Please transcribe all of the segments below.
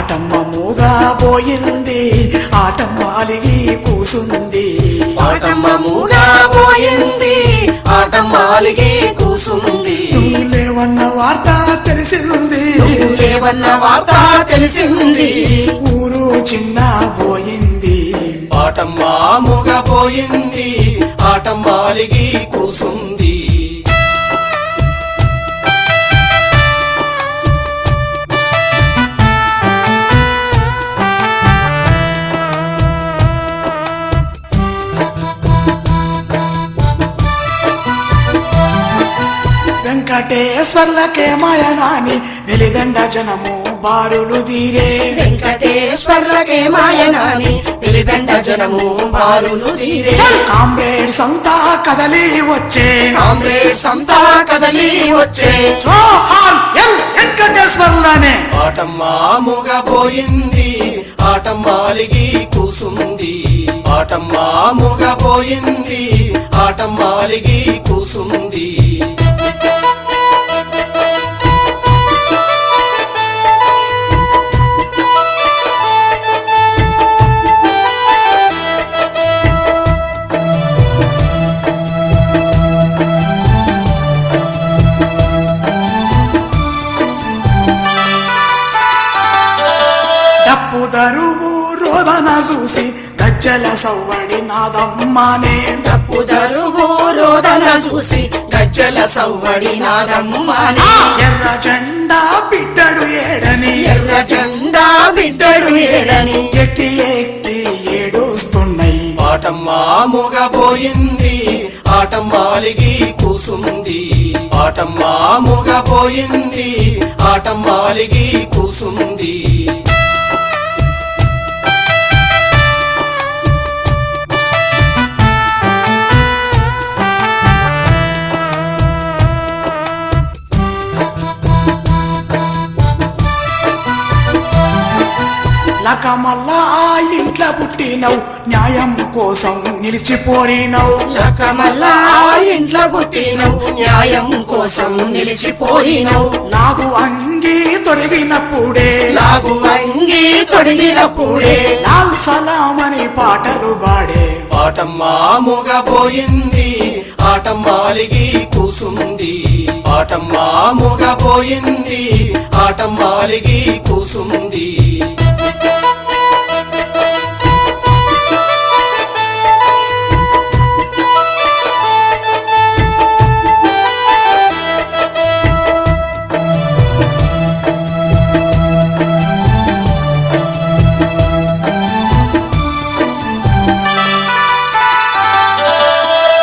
ఆటమ్మ మూగా పోయింది, ఆటమ్మ అలిగి కూసుంది. ఆటమ్మ మూగా పోయింది, ఆటమ్మ అలిగి కూసుంది. నువ్వు లేవన్న వార్త తెలిసింది, నువ్వు లేవన్న వార్త తెలిసింది. ఊరు చిన్న పోయింది. ఆటమ్మ మూగా పోయింది, ఆటమ్మ అలిగి కూసుంది. వెంకటేశ్వర్లకే మాయనాని వెలిదండ జనము బారులు తీరే. వెంకటేశ్వర్లకే మాయనాని వెలిదండ జనము బారులు తీరే. కామ్రేడ్స్ అంతా కదలి వచ్చే, కామ్రేడ్స్ అంతా కదలి వచ్చే. జోహార్ ఎల్ వెంకటేశ్వర్లనే. ఆటమ్మ మూగా పోయింది, ఆటమ్మ అలిగి కూసుంది. ఆటమ్మ మూగా పోయింది, ఆటమ్మ అలిగి కూసుంది. డప్పు దరువు రోదన చూసి గజ్జల సవ్వడి నాదమ్మానే. డప్పు దరువు రోదన చూసి గజ్జల సవ్వడి నాదమ్మానే. ఎర్ర జెండా బిడ్డడు ఏడని, ఎర్ర జెండా బిడ్డడు ఏడని ఎక్కి ఎక్కి ఏడుస్తున్నాయి. ఆటమ్మ మూగా పోయింది, ఆటమ్మ అలిగి కూసుంది. ఆటమ్మ మూగా పోయింది, ఆటమ్మ అలిగి కూసుంది. లకమల్లా ఆ ఇంట్లో పుట్టినవు, న్యాయం కోసం నిలిచిపోరినవు. లకమల్లా ఇంట్లో పుట్టినవు, న్యాయం కోసం నిలిచిపోయినవు. లాగు అంగి తొడిగినప్పుడే, లాగు అంగి తొడిగినప్పుడే లాల్ సలాం అని పాటలు పాడే. ఆటమ్మ మూగా పోయింది, ఆటమ్మ అలిగి కూసుంది. ఆటమ్మ మూగా పోయింది, ఆటమ్మ అలిగి కూసుంది.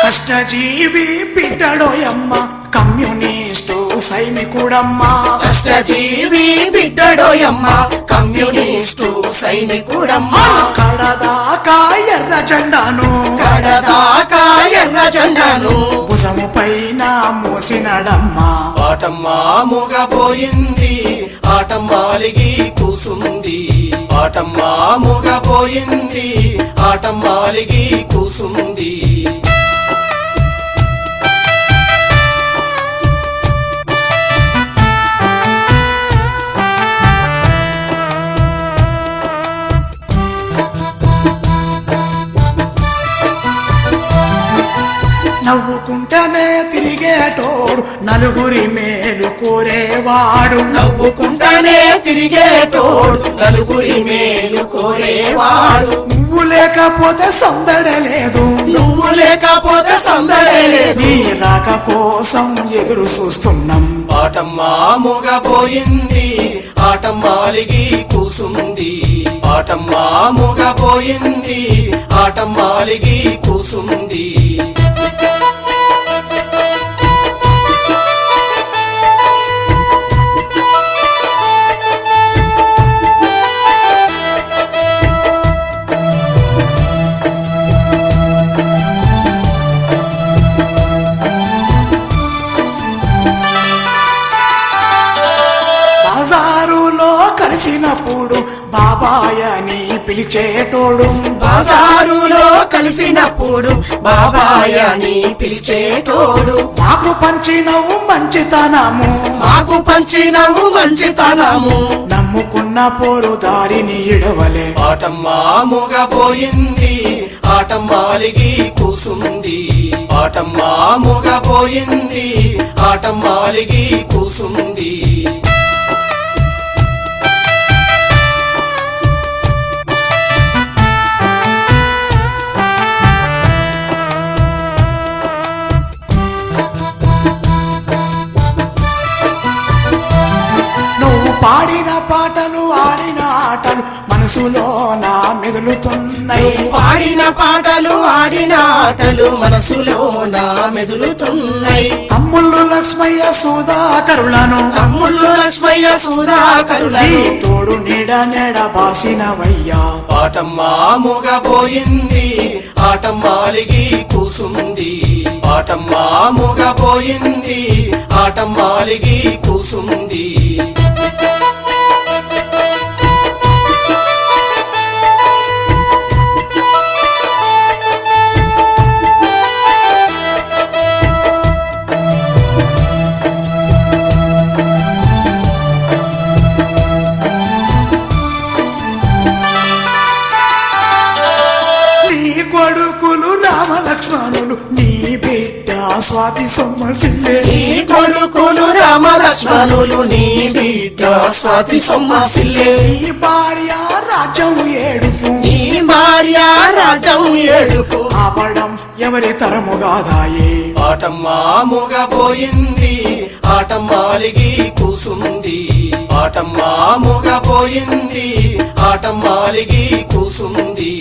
కష్టజీవి బిడ్డడోయమ్మ, కమ్యూనిస్టు సైనికుడమ్మా. కష్టజీవి బిడ్డడోయమ్మ, కమ్యూనిస్టు సైనికుడమ్మా. కడదాకా ఎర్ర జెండాను, కడదాకా ఎర్ర జెండాను భుజము పైన మోసినడమ్మా. ఆటమ్మ మూగా పోయింది, ఆటమ్మ అలిగి కూసుంది. ఆటమ్మ మూగా పోయింది, ఆటమ్మ అలిగి కూసుంది. నవ్వుకుంటేనే తిరిగేటోడు, నలుగురి మేలు కోరేవాడు. నవ్వుకుంటానే తిరిగేటోడు, నలుగురి మేలు కోరేవాడు. నువ్వు లేకపోతే సందడే లేదు, నువ్వు లేకపోతే సందడే లేదు. నీ రాక కోసం ఎదురు చూస్తున్నాం. ఆటమ్మ మూగా పోయింది, ఆటమ్మ అలిగి కూసుంది. ఆటమ్మ మూగా పోయింది, ఆటమ్మ అలిగి కూసుంది. బజారులో కలిసినప్పుడు బాబాయ్ అని పిలిచేటోడు, బజారులో కలిసినప్పుడు బాబాయ్ అని పిలిచేటోడు మాకు పంచినవు మంచితనము మాకు పంచినవు మంచితనము నమ్ముకున్న పోరు దారిని ఇడవలే ఆటమ్మా మూగపోయింది ఆటమ్మా అలిగి కూసుంది ఆటమ్మా మూగపోయింది ఆటమ్మా అలిగి కూసుంది నువ్వు పాడిన పాటలు ఆడిన ఆటలు మనసులో నా మెదులుతున్నాయి పాడిన పాటలు ఆడిన ఆటలు మనసులో నా మెదులుతున్నాయి తమ్ముళ్ళు లక్ష్మయ్య సుధాకరులను తమ్ముళ్ళు లక్ష్మయ్య నీ సుధాకరులను తోడు నీడ నెడ బాసినవయ్యా ఆటమ్మా మూగపోయింది ఆటమ్మా అలిగి కూసుంది ఆటమ్మా మూగపోయింది ఆటమ్మా అలిగి కూసుంది నీ కొడుకులు రామలక్ష్మణులు నీ బిడ్డ స్వాతి సొమ్మసిల్లే నీ కొడుకులు రామలక్ష్మణులు నీ బిడ్డ స్వాతి సొమ్మసిల్లే నీ భార్య రాజ్యం ఏడుపు నీ భార్య రాజం ఏడుపు ఆపడం ఎవరి తరముగాదాయే ఆటమ్మా మూగపోయింది ఆటమ్మా అలిగి కూసుంది ఆటమ్మా మూగపోయింది ఆటమ్మా అలిగి కూసుంది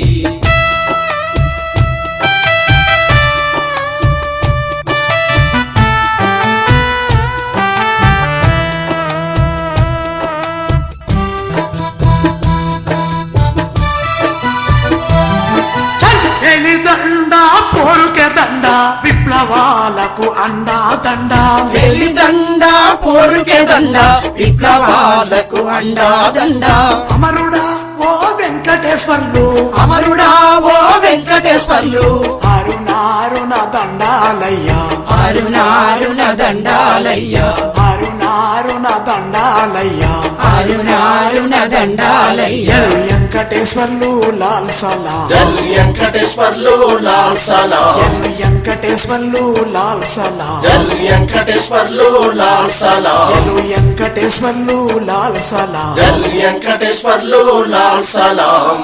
ఎలిదండ పోరుకె దండ విప్లవాలకు అండా దండ వెలిదండ పోరుకే దండ విప్లవాలకు అండా దండ అమరుడా ఓ వెంకటేశ్వర్లు అమరుడా ఓ వెంకటేశ్వర్లు అరుణారుణ దండాలయ్యా అరుణారుణ దండాలయ్యా అరుణారుణ దండాలయ్యా అరుణారుణ దండాలయ్యా ఎల్ వెంకటేశ్వర్లు లాల్ సలా ఎల్ వెంకటేశ్వర్లు లాల్ సలాం ఎల్ వెంకటేశ్వర్లు లాల్ సలా ఎల్ వెంకటేశ్వర్లు లాల్ సలాం ఎల్ వెంకటేశ్వర్లు లాల్ సలా ఎల్ వెంకటేశ్వర్లు లాల్ సలాం